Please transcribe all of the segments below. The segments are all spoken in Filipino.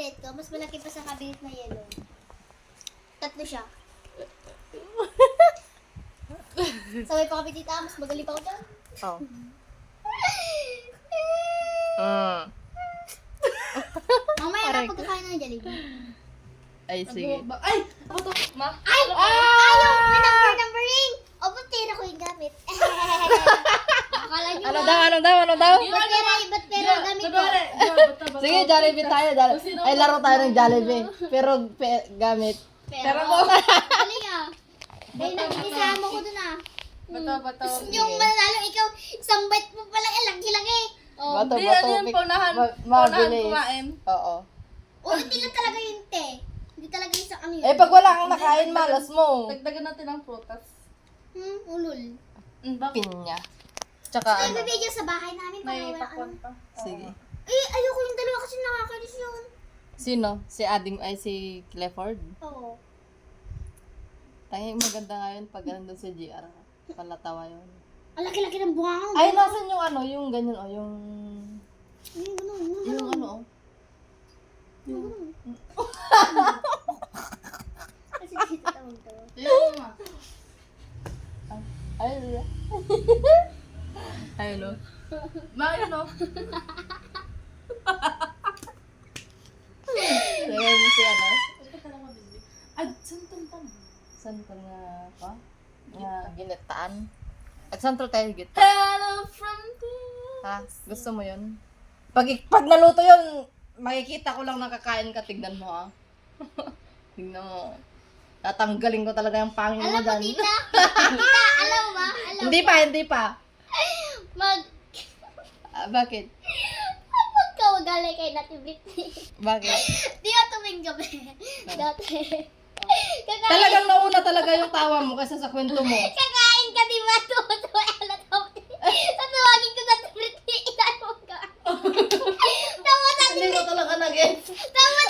cabinet ko, mas malaki pa sa cabinet na yellow. Tatlo siya. Sabay pa kami tita, mas magaling pa ako dyan. Oh. Mamaya na pagkakain ng Jollibee. Ay, sige. Ay! Ako to, ma. Ay! Ayaw! May numbering! O, ba't tira ko yung gamit? Akala nyo Ano daw? ba't tira ang gamit ko? Sige, Jollibee tayo. Ay, laro tayo ng Jollibee. Pero gamit. Pero mo. Galing ah. Dahil nakikisama ko dun ah. Bato. Yung mananalo, ikaw, isang bite mo pala, laki-laki. Oh. Bato, Di, ano yung paunahan Mabilis. kumain? Oo. O, hindi lang talaga yung te. Hindi talaga isang ano yun. Eh, pag wala kang nakain, malas mo. Dagdagan natin ng prutas. Ulol. Bakit? Pinya. Tsaka Ay, ano. bibigyan sa bahay namin para May wala pakwan ano. pa. Sige. Eh, ayoko yung dalawa kasi nakakainis yun. Sino? Si Ading, ay si Clifford. Oo. Tanging maganda nga yun pag nandun si GR. Palatawa yun. Ang laki-laki ng buha ko. Ay, nasan yung ano, yung ganyan, oh, yung... Yung ganun, Yung ano, oh. Kasi dito tawag to. Yung ma. Ay, ay, no. Ma, yun o. Lagay mo si ano? Ay, santong tama. Saan ka nga pa? Nga ginitaan. At saan tayo git? Hello from the... Ha? Gusto mo yun? Pag naluto yun, makikita ko lang nakakain ka. Tignan mo, ha? Tignan mo. Tatanggalin ko talaga yung pangin mo Alam mo, dyan. tita? Tita, alam ba? Alam Hindi pa. Bakit? Magkawagalay kay Nati Britney. Bakit? Di ako tuming gabi. Dati. Talagang nauna talaga yung tawa mo kasi sa kwento mo. Kakain ka, di ba? Tatawagin ko Nati Britney. Itanong ka. Tapos Hindi ko talaga nag-gets. Tapos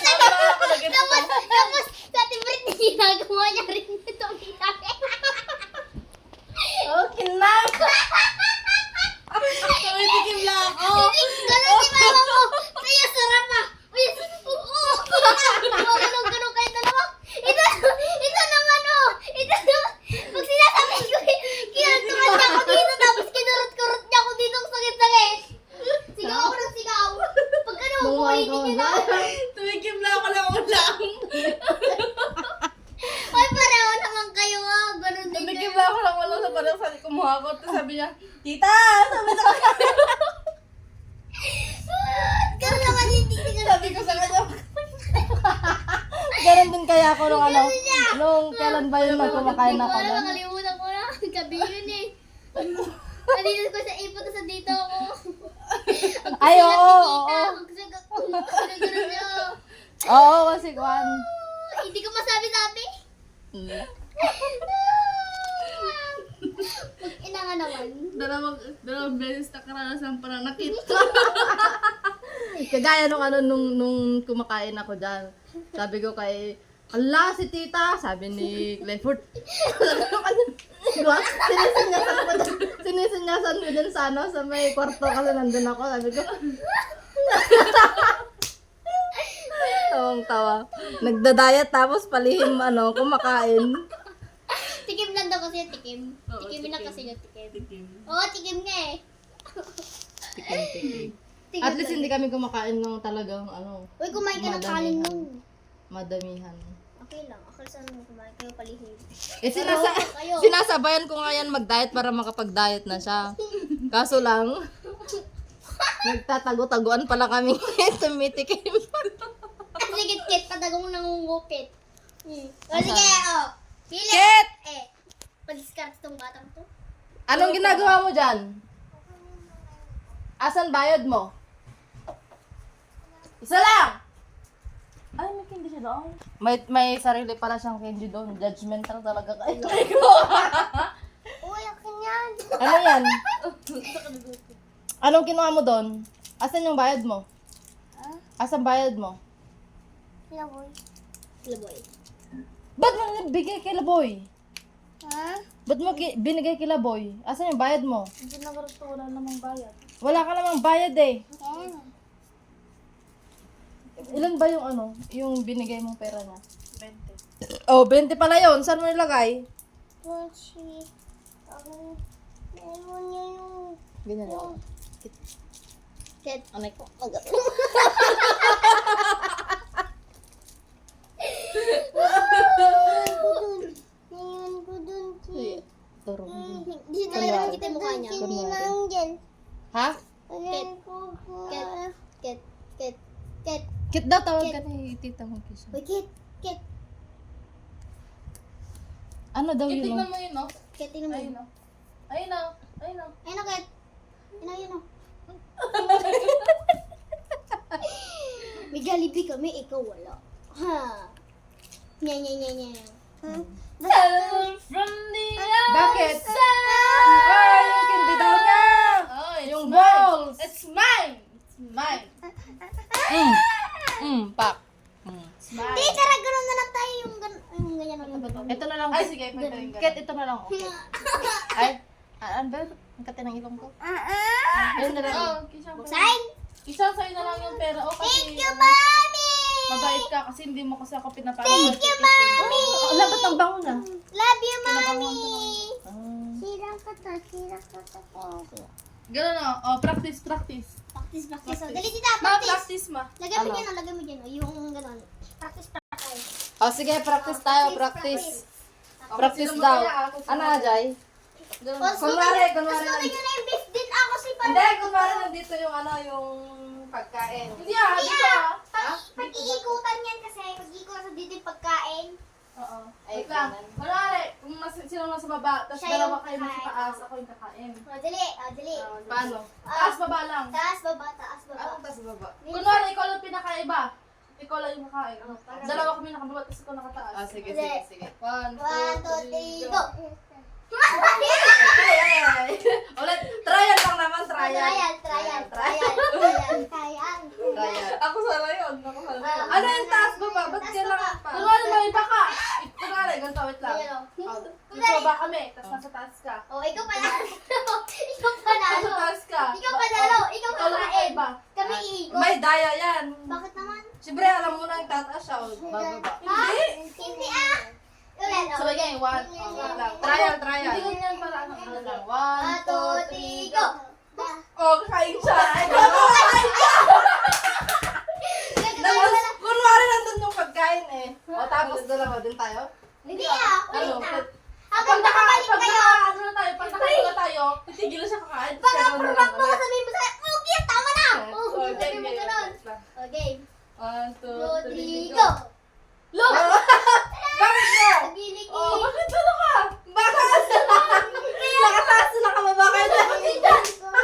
Nati Britney, ginagawa niya rin ito. Okay na. Tumitikim lang ako. Ganun si mama mo. Kaya sarap ah. Uy, oo. Ganun kayo dalawa. Ito naman oh. Ito naman. Pag sinasabi ko, kinantuan niya ako dito tapos kinurot-kurot niya ako dito ang sakit-sakit. Sigaw ako ng sigaw. Pag ano, buhayin niyo na. Tumikim lang ako ng ulam. Ay, pareho naman kayo ah. Ganun din Tumikim kayo. lang ako ng ulam sa parang sabi kumuha ko. Tapos sabi niya, Tita! Sabi sa Ganun naman hindi Sabi ko sa kanya, Ganon din kaya ako nung ano, nung kailan ba yun kumakain ako Wala, doon? nakalimutan ko na. Gabi yun eh. Nandito ko sa ipot, sa dito ako. Ay, oo. Oo, kasi kuhan. Hindi ko masabi-sabi. Mag-ina nga naman. dalawang beses na karanasan pananakit. Kagaya nung ano, nung kumakain ako dyan. Sabi ko kay, ala, si tita, sabi ni Clifford. Sinisinyasan ko dyan sa ano, sa may kwarto kasi nandun ako. Sabi ko, tawang tawa. Nagda-diet tapos palihim ano, kumakain. Tikim lang daw kasi yung tikim. Oo, Tikim lang tikim. kasi yung tikim. Tikim. Oo, tikim nga eh. Tikim-tikim. Tikim At least lang. hindi kami kumakain ng talagang ano, Uy, kumain ka ng kanin nun. madamihan. Okay lang. Akala saan mo kumain kayo palihim. Eh, kayo. sinasabayan ko nga yan mag-diet para makapag-diet na siya. Kaso lang, nagtatago-taguan pala kami tumitikim. Ang sigit-kit, padagong nangungupit. O sige, oh. Pili. Kit! Pag-discard tong batang to. Anong ginagawa mo dyan? Asan bayad mo? Isa lang! Ay, may candy siya doon. May sarili pala siyang candy doon. Judgmental talaga kayo. Uy, akin yan. Ano yan? Anong kinuha mo doon? Asan yung bayad mo? Asan bayad mo? Laboy. Laboy. Ba't mo bigay kay Laboy? Ha? Ba't mo binigay kay Laboy? Asan yung bayad mo? Hindi na gusto wala namang bayad. Wala ka namang bayad eh. Yan. Ilan ba yung ano? Yung binigay mong pera na? 20. Oh, 20 pala yun. Saan mo nilagay? Mochi. Meron niya yung... Ganyan yun. Ket. Anay ko. Ngayon ko dun. Sige. Turo. Di talaga nakikita yung mukha niya. Kunwari. Ha? Ket. Ket. Ket. Ket. Kit daw, tawag ka ni tita mo, Kisha. Uy, Ket. Ket. Ano daw yun? Tingnan Oh? mo yun, no? Ket, tingnan mo. Ayun, no? Ayun, no? Ayun, no? Ayun na, Ket. Ayun na. May Jollibee kami, ikaw wala. Ha? Nya, nya, nya, nya. From the Bakit? outside. Ay, yung candy daw niya! Oh, it's Yung mine. balls! It's mine! It's mine. Pak. It's mine. Di, tara, gano'n na lang tayo yung ganyan na lang. Ito na lang. Ay, sige, pwede rin Kit, ganun. ito na lang. Okay. Ay, ano ba? Ang kate ng ilong ko. Ayun na lang. Oh, kisang Buksain! Isang sa'yo na lang yung pera. Oh, kasi Thank you, Mami! mabait ka kasi hindi mo kasi ako pinapalo. Thank you, Mami! Ang labat ng bango na. Love you, Mami! Ah. Sirang ka to, sirang ka to. Ganun na. Oh, practice. Practice, practice. Oh, dali, tita, Ma, practice. practice ma. Lagay mo Ano? dyan, lagay mo dyan. Yung gano'n. Practice, practice. Oh, sige, practice tayo, practice. Practice Sino mo daw. kaya? Ako Ano, Ajay? Ganun. Kunwari, Tapos kunwari. luto nyo na yung beef din ako si Hindi, kunwari nandito yung ano, yung pagkain. Hindi ah, dito ah. Pag-iikutan yan kasi, pag-iikutan dito yung pagkain. Oo. Ay, Wait lang. ganun. Kunwari, kung sino nasa baba, tapos Siya dalawa yung kayo nasa kakain. taas, ako yung kakain. Dali, dali. Paano? Taas, baba lang. Taas, baba, taas, baba. Ano tas baba? Kunwari, ikaw lang pinakaiba. Ikaw lang yung kakain. Oh, parang- Dalawa kami nakababa, tapos ikaw nakataas. Ah, sige, Hindi. sige, sige. 1, 1, 2, 3, go! Ay, ay, ay. Ulit, trial lang naman, trial. Trial. Trial. Ako sa rayon. Ako sa rayon. Ano yung taas baba? Ba't Taas kailangan baba. pa? Kunwari, may iba ka. Kunwari, ganito, wait lang. Ayan, Oh, oh. Nasa baba kami, tapos nasa taas ka. Oh, ikaw panalo. Ikaw Nasa panalo. taas ka. Ikaw panalo. Ikaw Ikaw lang kakain. iba. Kami iikot. May daya yan. Bakit naman? Siyempre, alam mo na yung tataas siya. O, bababa. Ha? Hindi ah. Ulit, So, again, 1. Oh, wait lang. Trial, trial. Hindi ganyan para ano. Ano lang. 1, 2, 3, go! Oh, kakain siya. Tapos, kunwari nandun yung pagkain eh. O, tapos dalawa din tayo. Hindi ah, Ano? ulit ah. Pag Habang nakabalik pag kayo, ano na tayo, pag nakain na tayo, titigil na siya kakain. pag Kaya ano na lang approve mo, ulit. sabihin mo sa akin, okay, tama na! Oh, So, sabihin game, mo game. ganun. Okay, 1, 2, 2, 3, 3, go. go! Look! Bakit mo? Pagiliki. Oh, bakit ano ka? Bakit? Nakataas na nakababa kayo na.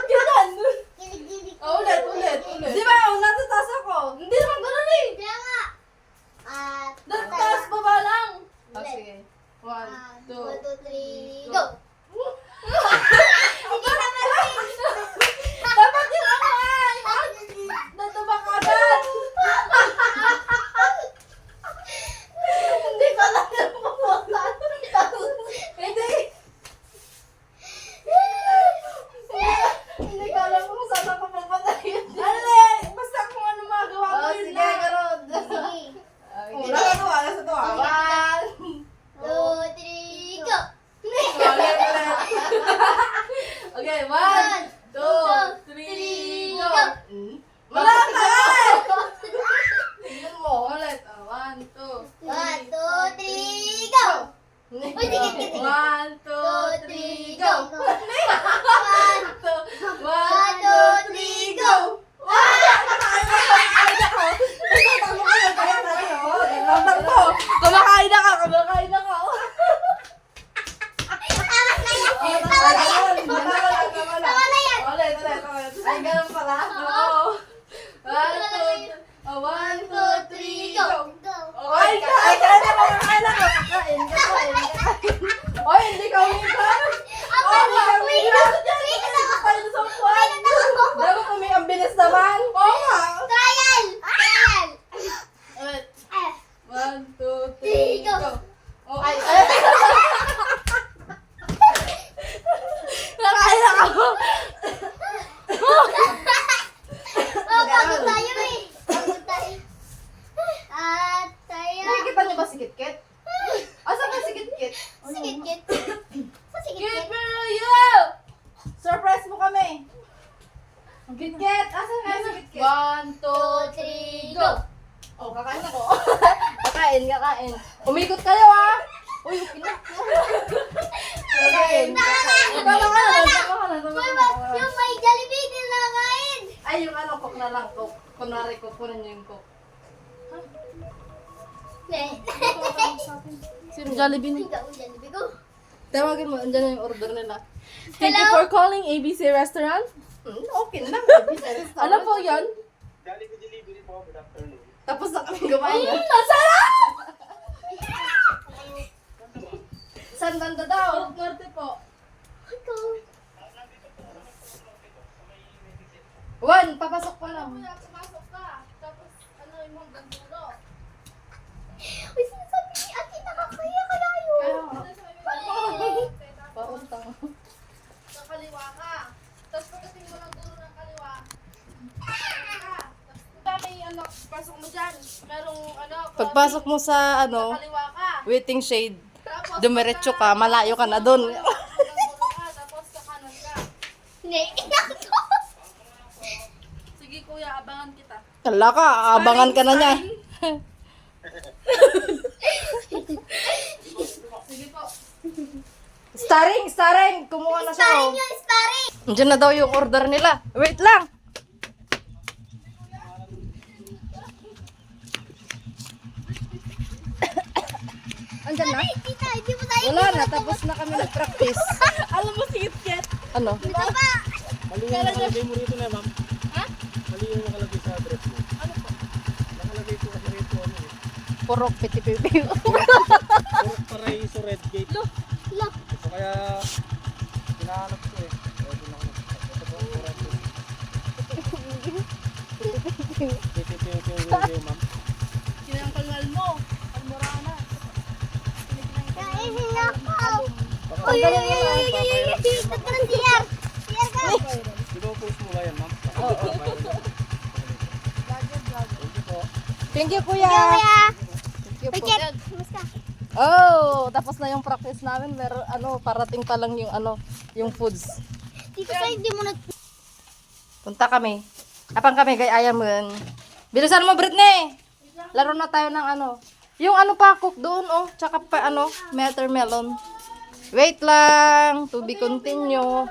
Ganyan! Gilig-gilig. Oh, ulit. Di ba? Nasa taas ako. Hindi naman ganun eh. Kaya nga. At, Taas baba lang. Oh, sige. 1, 2, 1, 2, 3, go! Dapat yung ako ay! Nataba ka agad! Hindi ko alam yung pupunta. Hindi! Hindi ko alam kung saan ako pupunta yun. Ano eh! Basta kung ano magawa mo Oh, yun sige, lang. garod. Sige. Oh, nasa tuwa. 2, 3, go! Okay, 1, 2, 3, go! Wala ka! Tingnan mo. Ulit. 1, 2, 1, 2, 3, go! Uy, tingin, tingin. 1, 2, 3, go! 1, 2, 3, go! Kumakain na ka! Kumakain na ka! Tama na yan! Ulit. Ay, ganun pala. Oo. 1, 2, 3, go! Go! Ay, Ay, kaya na makakain ako. Kakain, kakain. Oy, hindi ka umitan! Ako, wait lang! Wait lang ako! Tayo sa kwan! Wait lang ako! Dapat kami ang bilis naman. Oo nga! Trial! Trial! Ulit. Ah, 1, 2, 3, go! Oh, ay, nakain ako! Oh, pagod tayo eh! Pagod tayo. 1, 2, 3, go! Oh, kakain ako. Kakain. Umikot kayo, ha? Uy, okay na. Kakain. Tama ka na. Yung may Jollibee din nakakain. Ay, yung ano, cook na lang. Cook. Kunwari, kukunin niyo yung cook. Sino Jollibee na? Ikaw, Jollibee ko. Tawagin mo, andyan na yung order nila. Thank you for calling ABC Restaurant. Okay na. Ano po yun? Jollibee delivery po, good afternoon. Tapos na kami kumain. Masarap! San banda daw? Norte po. Ikaw. 1, papasok pa lang. Kuya, pumasok ka. Tapos, ano yung hanggang dulo? Uy, sinasabi ni Ate, nakakaya kaya yun. Kaya nga. Parang tanga. Sa kaliwa ka. Tapos pagdating mo ng dulo ng kaliwa, ka. Tapos may ano, pasok mo dyan. Merong ano, Pagpasok mo sa sa kaliwa ka. waiting shade, Tapos dumiretso ka, malayo ka na doon. hanggang dulo ka. Tapos sa kanan ka. Hindi. Sige kuya, abangan kita. Kala ka, aabangan ka na niya. Sige po. Starring! Kumuha na siya. Sparring Oh. yun, sparring. Andiyan na daw yung order nila. Wait lang! Andyan na? Ay, tita, hindi mo tayo. Wala na, tapos na kami nag-practice. Alam mo si Kitket? Ano? Ito pa. Mali yung nakalagay mo rito na, ma'am. Ha? Mali yung nakalagay sa address mo. Ano po? Nakalagay po kasi rito, ano eh. Purok, piti-pipi. Paraiso Red Gate. Lo. So kaya, hinahanap ko eh. Kaya doon ako ito po, Paraiso. Titi, ma'am. Kinangkalngal mo. Almorana. Kainin ako. Baka Uy, uy, uy, uy, uy, uy, uy, uy. Nagkaroon siyar. Siyar ka. Di ba post mo lang yan, ma'am? Oo. Thank you po. Thank you, kuya. Kuya. Thank you po. Wait, kumusta? Oh, tapos na yung practice namin. Meron, parating pa lang yung, yung foods. Tito, sa hindi mo nag... Punta kami. Apang kami, kay Ayamun. Bilisan mo, Britney! Laro na tayo ng yung pa, cook doon, oh. Tsaka pa, watermelon. Wait lang, to be continue.